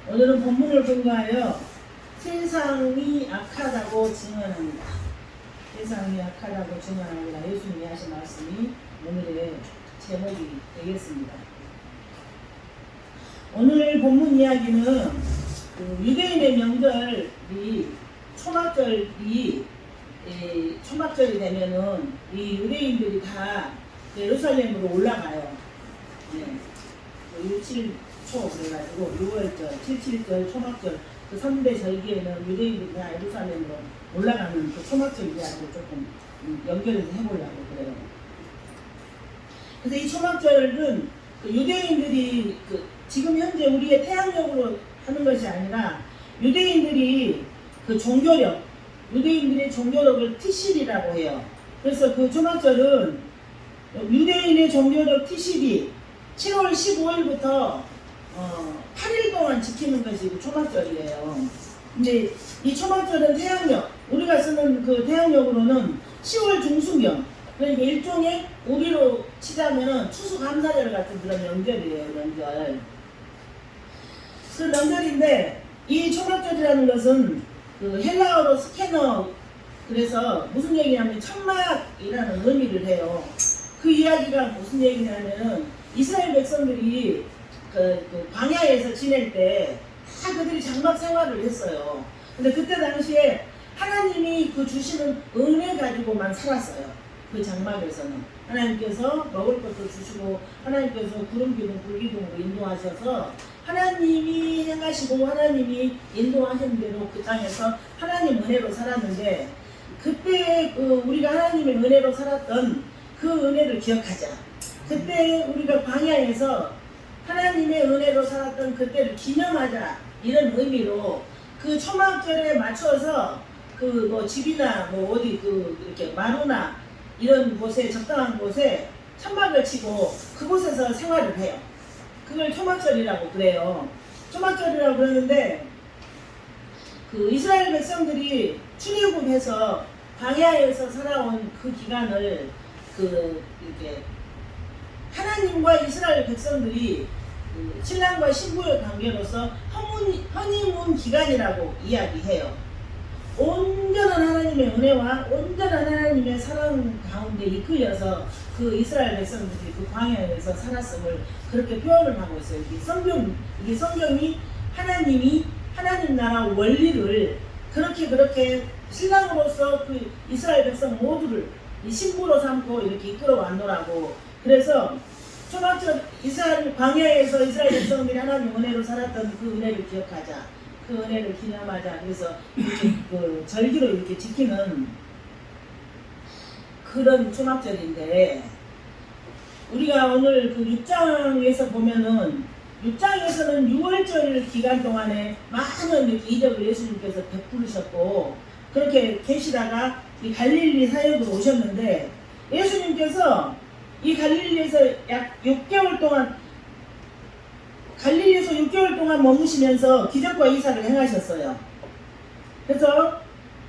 오늘은 본문을 근거하여 세상이 악하다고 증언합니다. 세상이 악하다고 증언합니다. 예수님이 하신 말씀이 오늘의 제목이 되겠습니다. 오늘 본문 이야기는 유대인의 명절이 초막절이 되면은 이 유대인들이 다 예루살렘으로 올라가요. 네. 6, 7초 그래가지고 6월절, 7, 7절, 초막절 그 3대 절기에는 유대인들이 다 예루살렘으로 올라가는 그 초막절 이야기를 조금 연결해서 해보려고 그래요. 그래서 이 초막절은 그 유대인들이 지금 현재 우리의 태양력으로 하는 것이 아니라 유대인들이 그 유대인들의 종교력을 티실이라고 해요. 그래서 그 초막절은 유대인의 종교력 티실이 7월 15일부터 8일 동안 지키는 것이 그 초막절이에요. 근데 이 초막절은 태양력, 우리가 쓰는 그 태양력으로는 10월 중순경, 그러니까 일종의 우리로 치자면은 추수감사절 같은 그런 명절이에요. 명절. 그 명절인데 이 초막절이라는 것은 그 헬라어로 스캐너, 그래서 무슨 얘기냐면 천막이라는 의미를 해요. 그 이야기가 무슨 얘기냐면은 이스라엘 백성들이 그 광야에서 지낼 때 다 그들이 장막 생활을 했어요. 근데 그때 당시에 하나님이 그 주시는 은혜 가지고만 살았어요. 그 장막에서는 하나님께서 먹을 것도 주시고 하나님께서 구름기둥 불기둥으로 인도하셔서 하나님이 행하시고 하나님이 인도하신 대로 그 땅에서 하나님 은혜로 살았는데, 그때 우리가 하나님의 은혜로 살았던 그 은혜를 기억하자. 그때 우리가 광야에서 하나님의 은혜로 살았던 그때를 기념하자, 이런 의미로 그 초막절에 맞춰서 집이나 어디 이렇게 마루나 이런 곳에, 적당한 곳에 천막을 치고 그곳에서 생활을 해요. 그걸 초막절이라고 그래요. 초막절이라고 그러는데 그 이스라엘 백성들이 출애굽해서 광야에서 살아온 그 기간을 이렇게 하나님과 이스라엘 백성들이 신랑과 신부의 관계로서 허니문 기간이라고 이야기해요. 온전한 하나님의 은혜와 온전한 하나님의 사랑 가운데 이끌려서 그 이스라엘 백성들이 그 광야에서 살았음을 그렇게 표현을 하고 있어요. 이게 성경이 하나님 나라 원리를 그렇게 신랑으로서 그 이스라엘 백성 모두를 이 신부로 삼고 이렇게 이끌어 왔노라고. 그래서 초막절 광야에서 이스라엘 백성들이 하나님 은혜로 살았던 그 은혜를 기억하자, 그 은혜를 기념하자. 그래서 이렇게 절기로 이렇게 지키는 그런 초막절인데, 우리가 오늘 그 6장에서 보면은 6장에서는 6월절 기간 동안에 많은 이렇게 이적을 예수님께서 베푸르셨고 그렇게 계시다가 이 갈릴리 사역으로 오셨는데, 예수님께서 이 갈릴리에서 약 6개월 동안 갈릴리에서 6개월 동안 머무시면서 기적과 이사를 행하셨어요. 그래서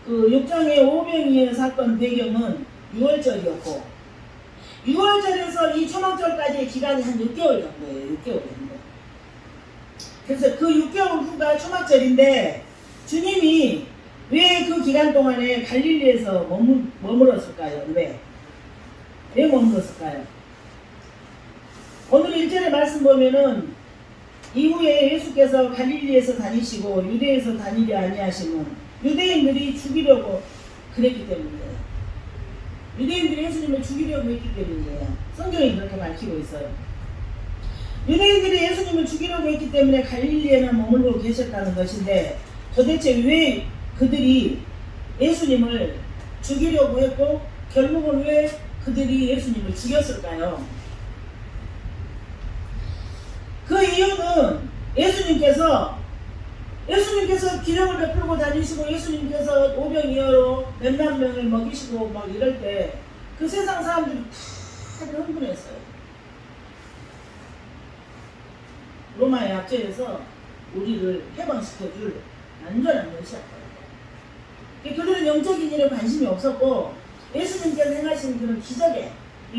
그 6장의 오병이어 사건 배경은 6월절이었고 6월절에서 이 초막절까지의 기간이 한 6개월 정도예요. 6개월 정도. 그래서 그 6개월 후가 초막절인데, 주님이 왜 그 기간 동안에 갈릴리에서 머물었을까요? 왜 머물렀을까요? 오늘 1절의 말씀 보면은 이후에 예수께서 갈릴리에서 다니시고 유대에서 다니지 아니하시면 유대인들이 죽이려고 그랬기 때문이에요. 유대인들이 예수님을 죽이려고 했기 때문이에요. 성경이 그렇게 밝히고 있어요. 유대인들이 예수님을 죽이려고 했기 때문에 갈릴리에만 머물고 계셨다는 것인데, 도대체 왜 그들이 예수님을 죽이려고 했고 결국은 왜 그들이 예수님을 죽였을까요? 그 이유는 예수님께서 기적을 베풀고 다니시고 예수님께서 오병이어로 몇만 명을 먹이시고 막 이럴 때 그 세상 사람들이 다 흥분했어요. 로마의 압제에서 우리를 해방시켜줄 완전한 메시아거든요. 그들은 영적인 일에 관심이 없었고 예수님께서 행하신 그런 기적에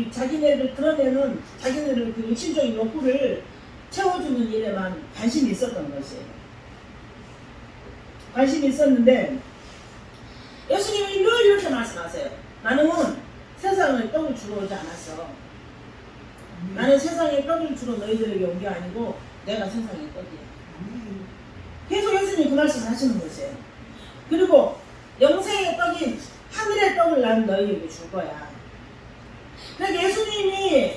자기네를 드러내는 자기네를 그 육신적인 욕구를 채워주는 일에만 관심이 있었던 것이에요. 관심이 있었는데 예수님이 늘 이렇게 말씀하세요. 나는 세상에 떡을 주러 오지 않았어. 나는 세상에 떡을 주러 너희들에게 온 게 아니고 내가 세상의 떡이야. 계속 예수님이 그 말씀을 하시는 것이에요. 그리고 영생의 떡인 하늘의 떡을 나는 너희에게 줄 거야. 그러니까 예수님이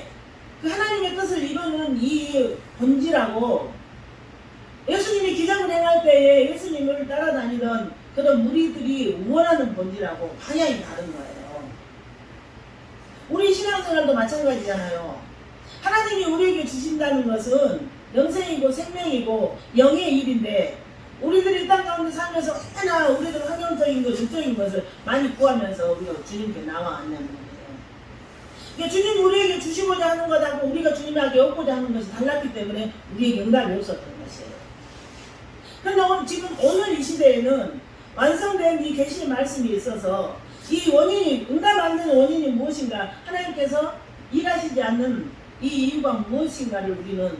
그 하나님의 뜻을 이루는 이 본질하고 예수님이 기적을 행할 때에 예수님을 따라다니던 그런 무리들이 원하는 본질하고 방향이 다른 거예요. 우리 신앙생활도 마찬가지잖아요. 하나님이 우리에게 주신다는 것은 영생이고 생명이고 영의 일인데 우리들이 땅 가운데 살면서 하나 우리들 환경적인 것, 육적인 것을 많이 구하면서 우리가 주님께 나와 안 나는 거예요. 그러니까 주님이 우리에게 주시고자 하는 것하고 우리가 주님에게 얻고자 하는 것이 달랐기 때문에 우리에게 응답이 없었던 것이에요. 그런데 지금 오늘 이 시대에는 완성된 이 계시의 말씀이 있어서 이 원인이, 응답 안 되는 원인이 무엇인가, 하나님께서 일하시지 않는 이 이유가 무엇인가를 우리는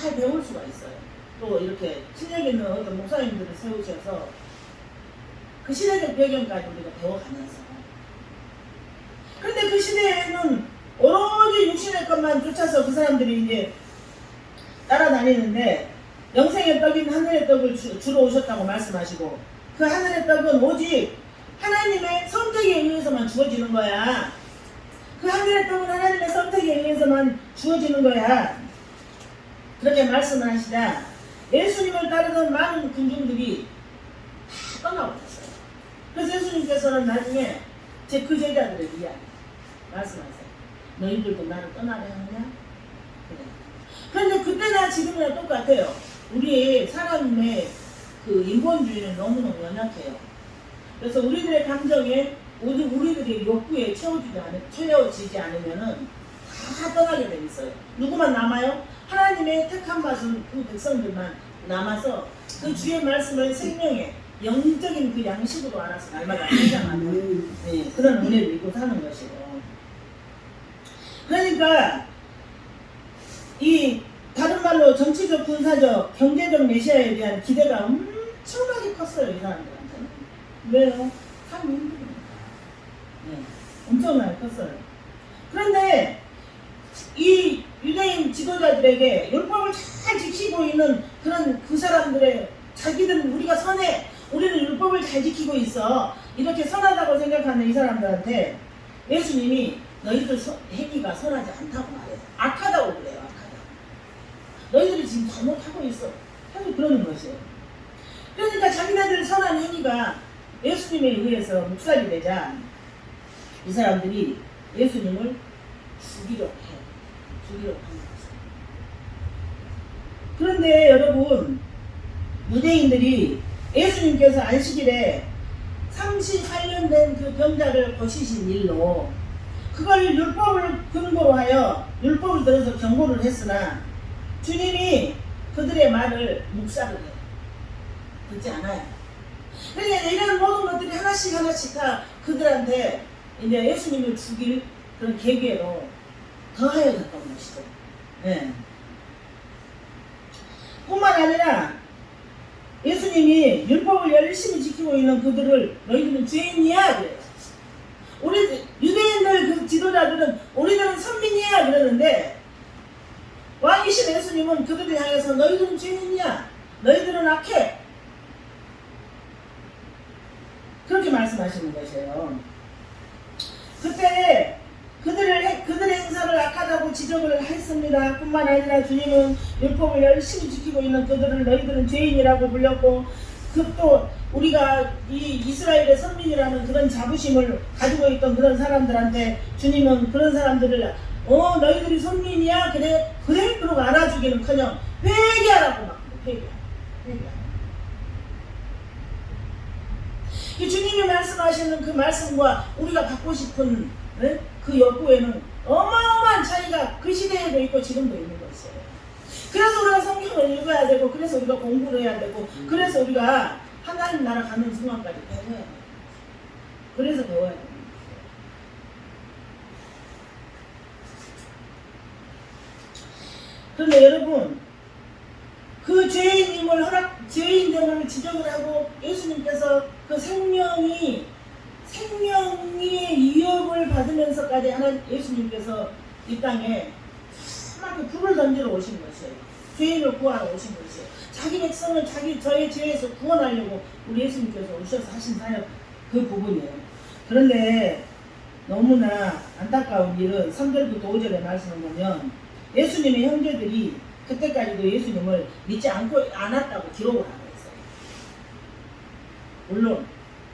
잘 배울 수가 있어요. 또 이렇게 실력 있는 어떤 목사님들을 세우셔서 그 시대적 배경까지 우리가 배워가면서. 그런데 그 시대에는 오로지 육신의 것만 쫓아서 그 사람들이 이제 따라다니는데 영생의 떡인 하늘의 떡을 주러 오셨다고 말씀하시고 그 하늘의 떡은 오직 하나님의 선택에 의해서만 주어지는 거야. 그 하늘의 떡은 하나님의 선택에 의해서만 주어지는 거야. 그렇게 말씀을 하시자 예수님을 따르던 많은 군중들이 다 떠나버렸어요. 그래서 예수님께서는 나중에 그 제자들의 이야기 말씀하세요. 너희들도 나를 떠나려 하느냐? 그래. 그런데 그때나 지금이나 똑같아요. 우리의 사람의 그 인본주의는 너무너무 연약해요. 그래서 우리들의 감정에 우리들의 욕구에 채워지지 않으면은 다 떠나게 돼 있어요. 누구만 남아요? 하나님의 택한 받은 그 백성들만 남아서 그 주의 말씀을 생명의 영적인 그 양식으로 알아서 날마다 성장하는 그런 은혜를 입고 사는 것이에요. 그러니까 이 다른 말로 정치적, 군사적, 경제적 메시아에 대한 기대가 엄청나게 컸어요. 이 사람들한테는. 왜요? 삶이 힘들으니까. 엄청나게 컸어요. 그런데 이 유대인 지도자들에게 율법을 잘 지키고 있는 그런 그 사람들의 자기들은 우리가 선해, 우리는 율법을 잘 지키고 있어, 이렇게 선하다고 생각하는 이 사람들한테 예수님이 너희들 행위가 선하지 않다고 말해요. 악하다고 그래요. 악하다. 너희들이 지금 잘못하고 있어. 계속 그러는 것이에요. 그러니까 자기네들 선한 행위가 예수님에 의해서 묵살이 되자 이 사람들이 예수님을 죽이려고 해요. 죽이려고 하는 것이에요. 그런데 여러분, 유대인들이 예수님께서 안식일에 38년 된 그 병자를 고치신 일로 그걸 율법을 근거로 하여 율법을 들어서 경고를 했으나 주님이 그들의 말을 묵살을 해요. 듣지 않아요. 그러니까 이런 모든 것들이 하나씩 다 그들한테 이제 예수님을 죽일 그런 계기로 더하여졌던 것이죠. 네. 뿐만 아니라 예수님이 율법을 열심히 지키고 있는 그들을 너희들은 죄인이야 그래요. 우리 유대인들 그 지도자들은 우리들은 선민이야 그러는데 왕이신 예수님은 그들을 향해서 너희들은 죄인이야, 너희들은 악해, 그렇게 말씀하시는 것이에요. 그때 그들의 행사를 악하다고 지적을 했습니다. 뿐만 아니라 주님은 율법을 열심히 지키고 있는 그들을 너희들은 죄인이라고 불렸고, 또 우리가 이 이스라엘의 선민이라는 그런 자부심을 가지고 있던 그런 사람들한테 주님은 그런 사람들을 너희들이 선민이야? 그래? 그러고 알아주기는커녕 회개하라고 막 회개하라. 이 주님이 말씀하시는 그 말씀과 우리가 받고 싶은 그 욕구에는 어마어마한 차이가 그 시대에도 있고 지금도 있는 것이에요. 그래서 우리가 성경을 읽어야 되고, 그래서 우리가 공부를 해야 되고, 그래서 우리가 하나님 나라 가는 순간까지 배워야 돼요. 그래서 배워야 돼요. 그런데 여러분, 그 죄인들을 점을 지적을 하고 예수님께서 그 생명의 위협을 받으면서까지 예수님께서 이 땅에 참하게 불을 던지러 오신 것이에요. 죄인을 구하러 오신 것이에요. 자기 백성을 저의 죄에서 구원하려고 우리 예수님께서 오셔서 하신 사역 그 부분이에요. 그런데 너무나 안타까운 일은 3절부터 5절의 말씀을 보면 예수님의 형제들이 그때까지도 예수님을 믿지 않았다고 기록을 하고 있어요. 물론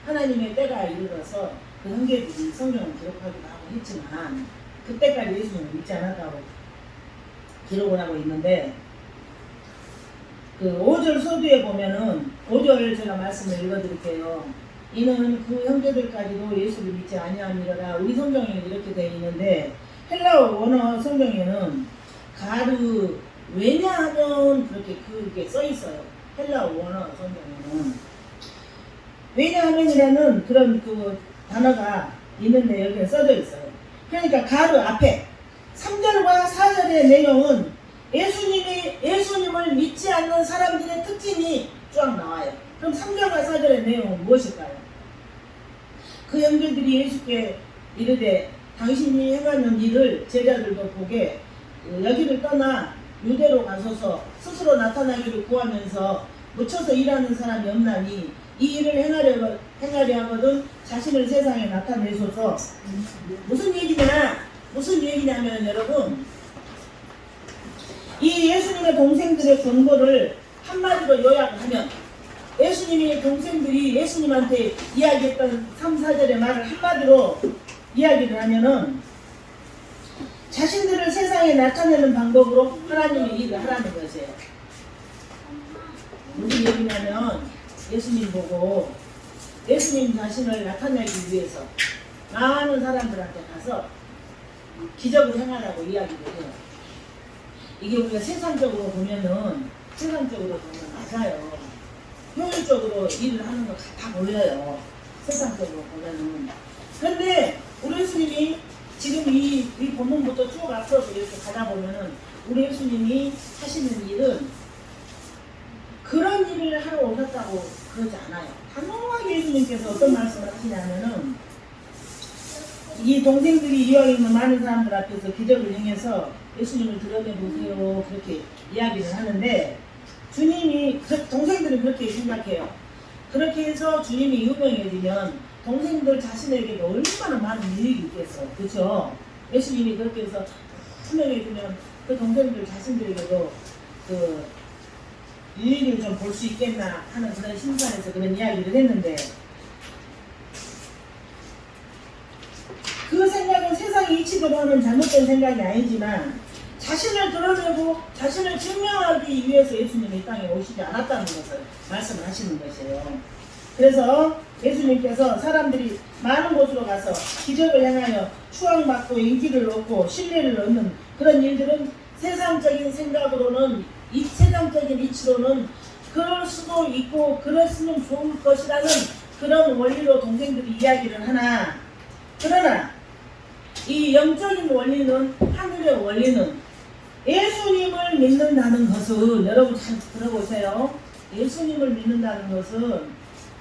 하나님의 때가 이르러서 그 형제들이 성경을 기록하기도 하고 했지만 그때까지 예수님을 믿지 않았다고 기록을 하고 있는데 그 5절 서두에 보면은 5절 제가 말씀을 읽어드릴게요. 이는 그 형제들까지도 예수를 믿지 아니함이라. 우리 성경에는 이렇게 되어 있는데 헬라어 원어 성경에는 가르 왜냐하면 그렇게 써 있어요. 헬라어 원어 성경에는 왜냐하면이라는 그런 그 단어가 있는데 여기에 써져 있어요. 그러니까 가르 앞에 3절과 4절의 내용은 예수님을 믿지 않는 사람들의 특징이 쫙 나와요. 그럼 3절과 4절의 내용은 무엇일까요? 그 형제들이 예수께 이르되 당신이 행하는 일을 제자들도 보게 여기를 떠나 유대로 가소서 스스로 나타나기를 구하면서 묻혀서 일하는 사람이 없나니 이 일을 행하려 하거든 자신을 세상에 나타내소서. 무슨 얘기냐면 여러분 이 예수님의 동생들의 권고를 한마디로 요약하면 예수님의 동생들이 예수님한테 이야기했던 3, 4절의 말을 한마디로 이야기를 하면은 자신들을 세상에 나타내는 방법으로 하나님의 일을 하라는 것이에요. 무슨 얘기냐면 예수님 보고 예수님 자신을 나타내기 위해서 많은 사람들한테 가서 기적을 행하라고 이야기를 해요. 이게 우리가 세상적으로 보면 맞아요. 효율적으로 일을 하는 것 같아 보여요. 세상적으로 보면은. 그런데 우리 예수님이 지금 이 본문부터 쭉 앞으로 이렇게 가다 보면은 우리 예수님이 하시는 일은 그런 일을 하러 오셨다고 그러지 않아요. 단호하게 예수님께서 어떤 말씀을 하시냐면은 이 동생들이 이왕 있는 많은 사람들 앞에서 기적을 행해서 예수님을 드러내보세요 그렇게 이야기를 하는데 주님이 동생들은 그렇게 생각해요. 그렇게 해서 주님이 유명해지면 동생들 자신에게도 얼마나 많은 유익이 있겠어. 그렇죠? 예수님이 그렇게 해서 유명해지면 그 동생들 자신들에게도 그 유익을 좀 볼 수 있겠나 하는 그런 심산에서 그런 이야기를 했는데 그 생각은 세상이 이치대로 하는 잘못된 생각이 아니지만 자신을 드러내고 자신을 증명하기 위해서 예수님이 이 땅에 오시지 않았다는 것을 말씀을 하시는 것이에요. 그래서 예수님께서 사람들이 많은 곳으로 가서 기적을 행하여 추앙받고 인기를 얻고 신뢰를 얻는 그런 일들은 세상적인 생각으로는 이 세상적인 이치로는 그럴 수도 있고 그랬으면 좋을 것이라는 그런 원리로 동생들이 이야기를 하나 그러나 이 영적인 원리는 하늘의 원리는 예수님을 믿는다는 것은 여러분 잘 들어보세요. 예수님을 믿는다는 것은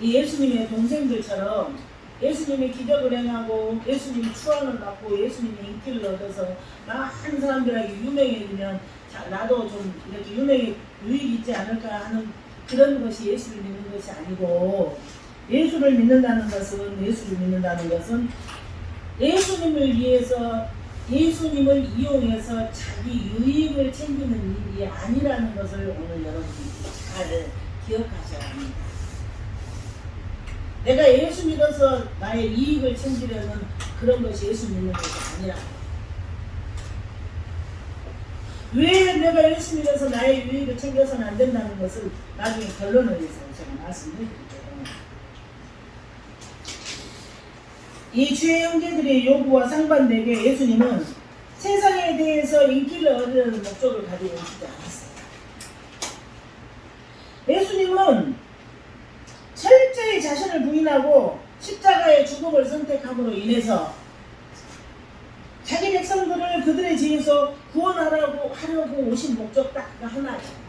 이 예수님의 동생들처럼 예수님이 기적을 행하고 예수님이 추앙을 받고 예수님이 인기를 얻어서 많은 사람들에게 유명해지면 나도 좀 이렇게 유익이 있지 않을까 하는 그런 것이 예수를 믿는 것이 아니고 예수를 믿는다는 것은 예수님을 위해서 예수님을 이용해서 자기 유익을 챙기는 일이 아니라는 것을 오늘 여러분이 잘 기억하셔야 합니다. 내가 예수 믿어서 나의 이익을 챙기려는 그런 것이 예수 믿는 것이 아니라 왜 내가 예수 믿어서 나의 유익을 챙겨서는 안 된다는 것을 나중에 결론을 해서 제가 말씀드릴게요. 이 주의 형제들의 요구와 상반되게 예수님은 세상에 대해서 인기를 얻으려는 목적을 가지고 오시지 않았어요. 예수님은 철저히 자신을 부인하고 십자가의 죽음을 선택함으로 인해서 자기 백성들을 그들의 죄에서 구원하려고 오신 목적 딱 하나예요.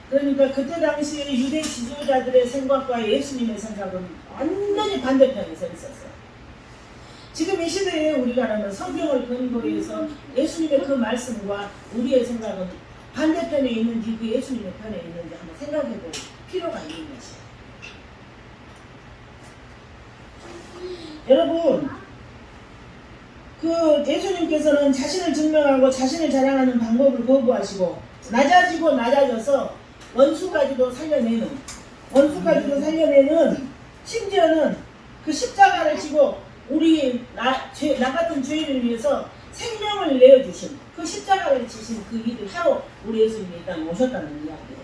그러니까 그때 당시에 유대 지도자들의 생각과 예수님의 생각은 완전히 반대편에 서 있었어요. 지금 이 시대에 우리가 성경을 근거로 해서 예수님의 그 말씀과 우리의 생각은 반대편에 있는지 그 예수님의 편에 있는지 한번 생각해 볼 필요가 있는 것이에요. 여러분, 그 예수님께서는 자신을 증명하고 자신을 자랑하는 방법을 거부하시고 낮아지고 낮아져서 원수까지도 살려내는 심지어는 그 십자가를 지고 우리 나 같은 죄인을 위해서 생명을 내어주신 그 십자가를 지신 그 일을 하러 우리 예수님이 이 땅에 오셨다는 이야기예요.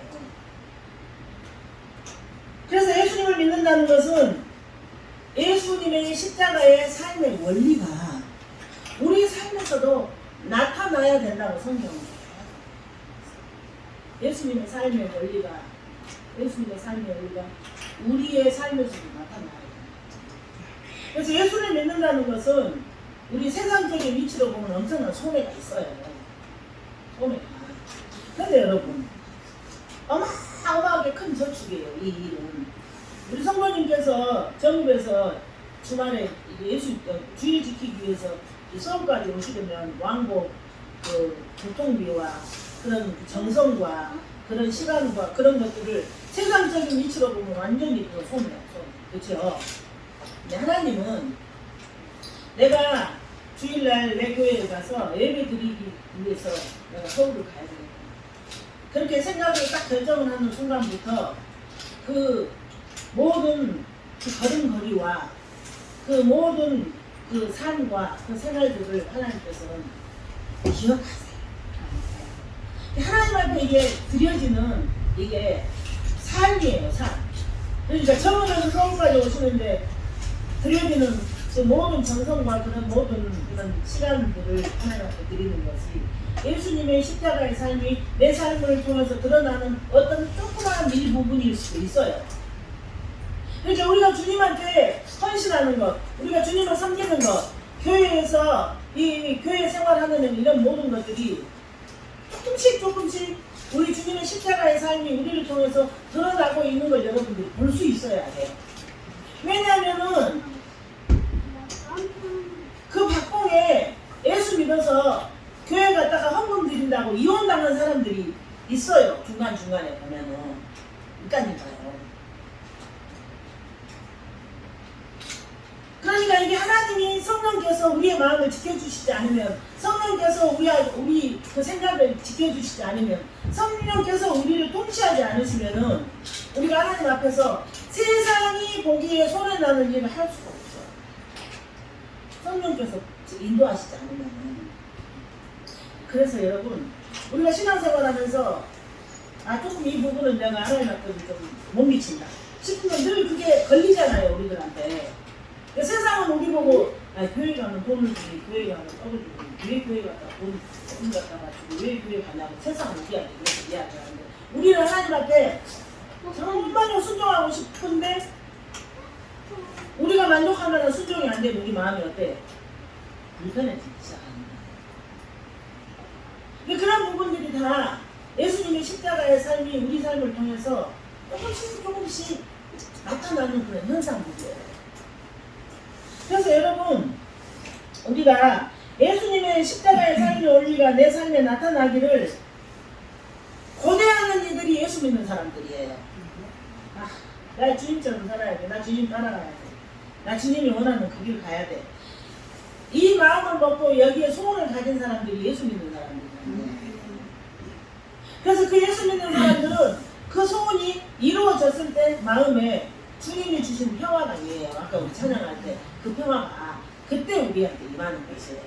그래서 예수님을 믿는다는 것은 예수님의 십자가의 삶의 원리가 우리 삶에서도 나타나야 된다고 성경은 해요. 예수님의 삶의 원리가 우리의 삶에서도 나타나야 돼요. 그래서 예수를 믿는다는 것은 우리 세상적인 위치로 보면 엄청난 손해가 있어요. 손해가. 그런데 여러분, 어마어마하게 큰 저축이에요. 이 일은. 우리 성모님께서 전국에서 주말에 예수 주일 지키기 위해서 수업까지 오시려면 왕복 그 교통비와 그런 정성과 그런 시간과 그런 것들을 세상적인 위치로 보면 완전히 손해요. 그렇죠? 근데 하나님은 내가 주일날 내 교회에 가서 예배 드리기 위해서 내가 서울을 가야 되겠다. 그렇게 생각을 딱 결정을 하는 순간부터 그 모든 그 걸음걸이와 그 모든 그 삶과 그 생활들을 하나님께서는 기억하세요. 하나님 앞에 이게 드려지는 이게 삶이에요, 삶. 그러니까 처음에는 서울까지 오시는데 드려지는 그 모든 정성과 그런 모든 그런 시간들을 하나님 앞에 드리는 것이 예수님의 십자가의 삶이 내 삶을 통해서 드러나는 어떤 조그마한 일부분일 수도 있어요. 그러니까 우리가 주님한테 헌신하는 것, 우리가 주님을 섬기는 것, 교회에서 이 교회 생활하는 이런 모든 것들이 조금씩 우리 주님의 십자가의 삶이 우리를 통해서 드러나고 있는 걸 여러분들이 볼 수 있어야 돼요. 왜냐하면은 그 박봉에 예수 믿어서 교회 갔다가 헌금 드린다고 이혼당한 사람들이 있어요. 중간중간에 보면은. 그러니까요. 그러니까 이게 하나님이 성령께서 우리의 마음을 지켜주시지 않으면, 성령께서 우리 그 생각을 지켜주시지 않으면, 성령께서 우리를 통치하지 않으시면은 우리가 하나님 앞에서 세상이 보기에 손해나는 일을 할 수가 없어요. 성령께서 인도하시지 않으면은. 그래서 여러분, 우리가 신앙생활하면서 조금 이 부분은 내가 하나님 앞에 좀 못 미친다 싶으면 늘 그게 걸리잖아요, 우리들한테. 세상은 우리 보고 교회 가면 돈을 주니, 교회 가면 떡을 주니, 왜 교회 갔다 돈 갖다 가지고 왜 교회 가냐고 세상은 우리한테 그렇게 이야기하는데, 우리는 하나님 앞에 정말로 순종하고 싶은데 우리가 만족하면 순종이 안 되면 우리 마음이 어때? 불편해지기 시작합니다. 그런 부분들이 다 예수님의 십자가의 삶이 우리 삶을 통해서 조금씩 나타나는 그런 현상들이에요. 그래서 여러분, 우리가 예수님의 십자가의 삶의 원리가 내 삶에 나타나기를 고대하는 이들이 예수 믿는 사람들이에요. 나 주님처럼 살아야 돼. 나 주님 따라가야 돼. 나 주님이 원하는 그 길 가야 돼. 이 마음을 먹고 여기에 소원을 가진 사람들이 예수 믿는 사람들이에요. 그래서 그 예수 믿는 사람들은 그 소원이 이루어졌을 때 마음에 주님이 주신 평화가 있어요. 아까 우리 찬양할 때 그 평화가 그때 우리한테 임하는 것이에요.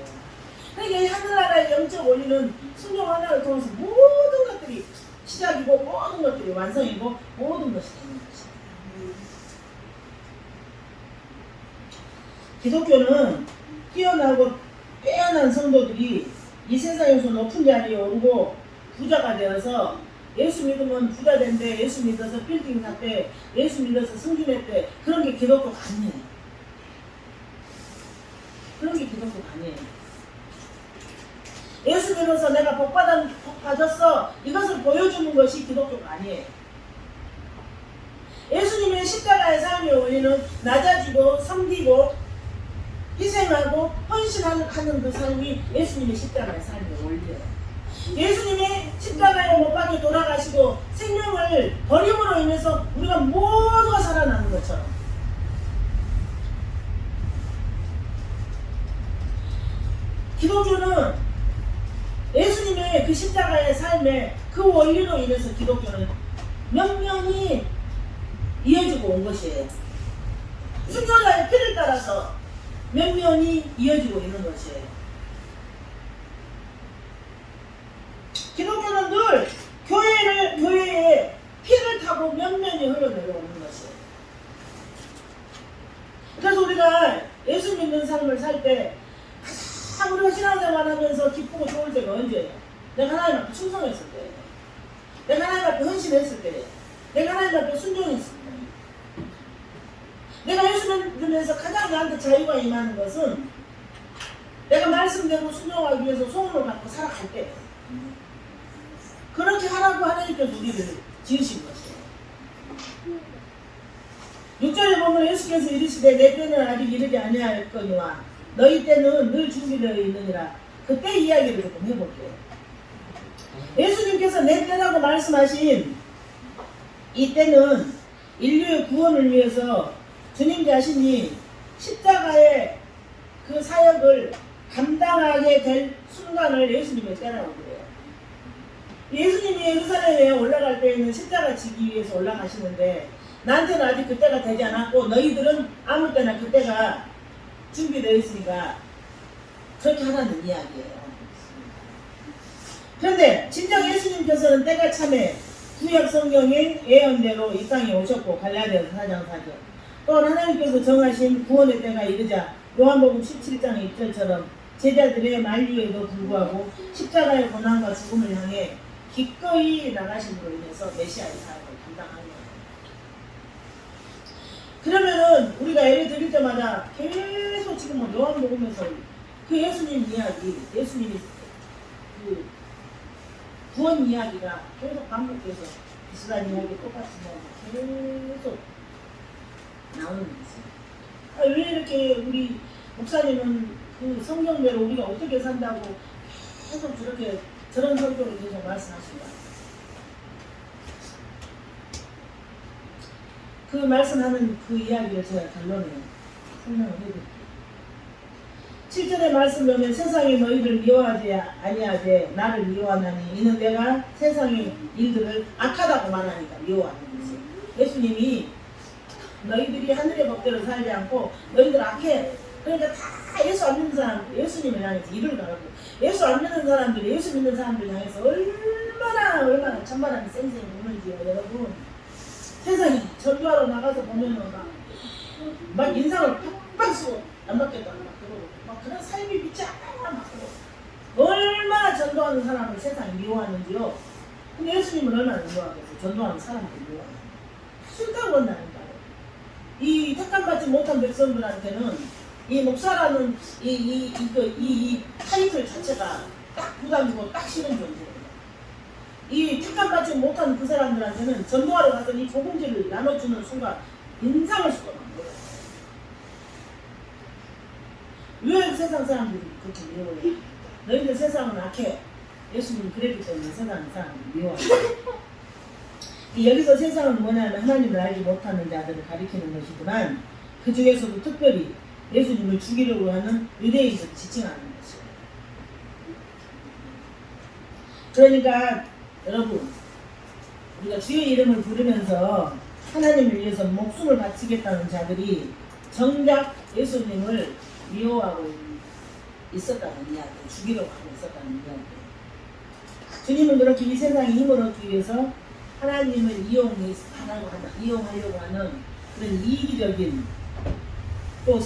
그러니까 이 하늘나라의 영적 원리는 순종 하나를 통해서 모든 것들이 시작이고 모든 것들이 완성이고 모든 것이 되는 것이에요. 기독교는 뛰어나고 빼어난 성도들이 이 세상에서 높은 자리에 오르고 부자가 되어서 예수 믿으면 부자 된대, 예수 믿어서 빌딩 샀대, 예수 믿어서 승진했대, 그런 게 기독교가 아니에요. 그런 게 기독교가 아니에요. 예수 믿어서 내가 복 받았어. 이것을 보여주는 것이 기독교가 아니에요. 예수님의 십자가의 삶의 원리는 낮아지고 섬기고 희생하고 헌신하는 그 삶이 예수님의 십자가의 삶의 원리예요. 예수님의 십자가에 못 박혀 돌아가시고 생명을 버림으로 인해서 우리가 모두가 살아나는 것처럼 기독교는 예수님의 그 십자가의 삶의 그 원리로 인해서 기독교는 명령이 이어지고 온 것이에요. 순교자의 피를 따라서 명령이 이어지고 있는 것이에요. 기독교는 늘 교회에 피를 타고 면면이 흘러내려오는 것이에요. 그래서 우리가 예수 믿는 삶을 살 때 가장 우리가 신앙생활 하면서 기쁘고 좋을 때가 언제예요? 내가 하나님 앞에 충성했을 때예요. 내가 하나님 앞에 헌신했을 때예요. 내가 하나님 앞에 순종했을 때. 내가 예수 믿으면서 가장 나한테 자유가 임하는 것은 내가 말씀대로 순종하기 위해서 소원을 갖고 살아갈 때 그렇게 하라고 하나님께서 우리를 지으신 것이에요. 6절에 보면 예수께서 이르시되 내 때는 아직 이르지 아니하였거니와 너희 때는 늘 준비되어 있느니라. 그때 이야기를 조금 해볼게요. 예수님께서 내 때라고 말씀하신 이 때는 인류의 구원을 위해서 주님 자신이 십자가의 그 사역을 감당하게 될 순간을 예수님의 때라고 그래요. 예수님이 예루살렘에 올라갈 때에는 십자가 지기 위해서 올라가시는데 나한테는 아직 그때가 되지 않았고 너희들은 아무 때나 그때가 준비되어 있으니까 그렇게 하라는 이야기예요. 그런데 진정 예수님께서는 때가 참에 구약 성경의 예언대로 이 땅에 오셨고 갈라디아서 4장 4절 또한 하나님께서 정하신 구원의 때가 이르자 요한복음 17장의 1절처럼 제자들의 만류에도 불구하고 십자가의 고난과 죽음을 향해 기꺼이 나가심으로 인해서 메시아의 사역을 감당하는 거예요. 그러면은 우리가 예를 드릴 때마다 계속 지금 뭐 요한복음에서 그 예수님 이야기, 예수님이 그 구원 이야기가 계속 반복돼서 비슷한 이야기 똑같이 계속 나오는 거지. 왜 이렇게 우리 목사님은 그 성경대로 우리가 어떻게 산다고 계속 저런 설교를 계속 말씀하신다. 그 말씀하는 그 이야기를 제가 결론에 설명을 해드릴게요. 7절의 말씀 보면 세상이 너희를 미워하지 아니하되 나를 미워하나니 이는 내가 세상의 일들을 악하다고 말하니까 미워하는 거지. 예수님이 너희들이 하늘의 법대로 살지 않고 너희들 악해. 그러니까 다 예수 안 믿는 사람, 예수님을 향해서 이를 가라고. 예수 안 믿는 사람들이 예수 믿는 사람들 향해서 얼마나 찬바람이 쌩쌩 부는지요, 여러분. 세상에 전도하러 나가서 보면은 막 인상을 팍팍 쓰고 안 받겠다 막 그러고 막 그런 삶이 믿지 않아 막 그러고 얼마나 전도하는 사람을 세상이 미워하는지요. 근데 예수님은 얼마나 미워하겠어요. 전도하는 사람들 미워하는 싫다고 한다니까요. 이 택함받지 못한 백성들한테는 이 목사라는 이 타이틀 자체가 딱 부담이고 딱 싫은 존재예요. 이 택함받지 못한 그 사람들한테는 전도하러 가서 이 복음지를 나눠주는 순간 인상을 쓰고 막 그래요. 왜 세상 사람들이 그렇게 미워해요? 너희들 세상은 악해. 예수님이 그랬기 때문에 세상 사람들이 미워해요. 여기서 세상은 뭐냐면 하나님을 알지 못하는 자들을 가리키는 것이지만 그 중에서도 특별히 예수님을 죽이려고 하는 유대인을 지칭하는 것이에요. 그러니까 여러분 우리가 주의 이름을 부르면서 하나님을 위해서 목숨을 바치겠다는 자들이 정작 예수님을 미워하고 있었다는 이야기, 죽이려고 하고 있었다는 이야기. 주님은 그렇게 이 세상에 힘을 얻기 위해서 하나님을 이용하려고 하는 그런 이기적인 또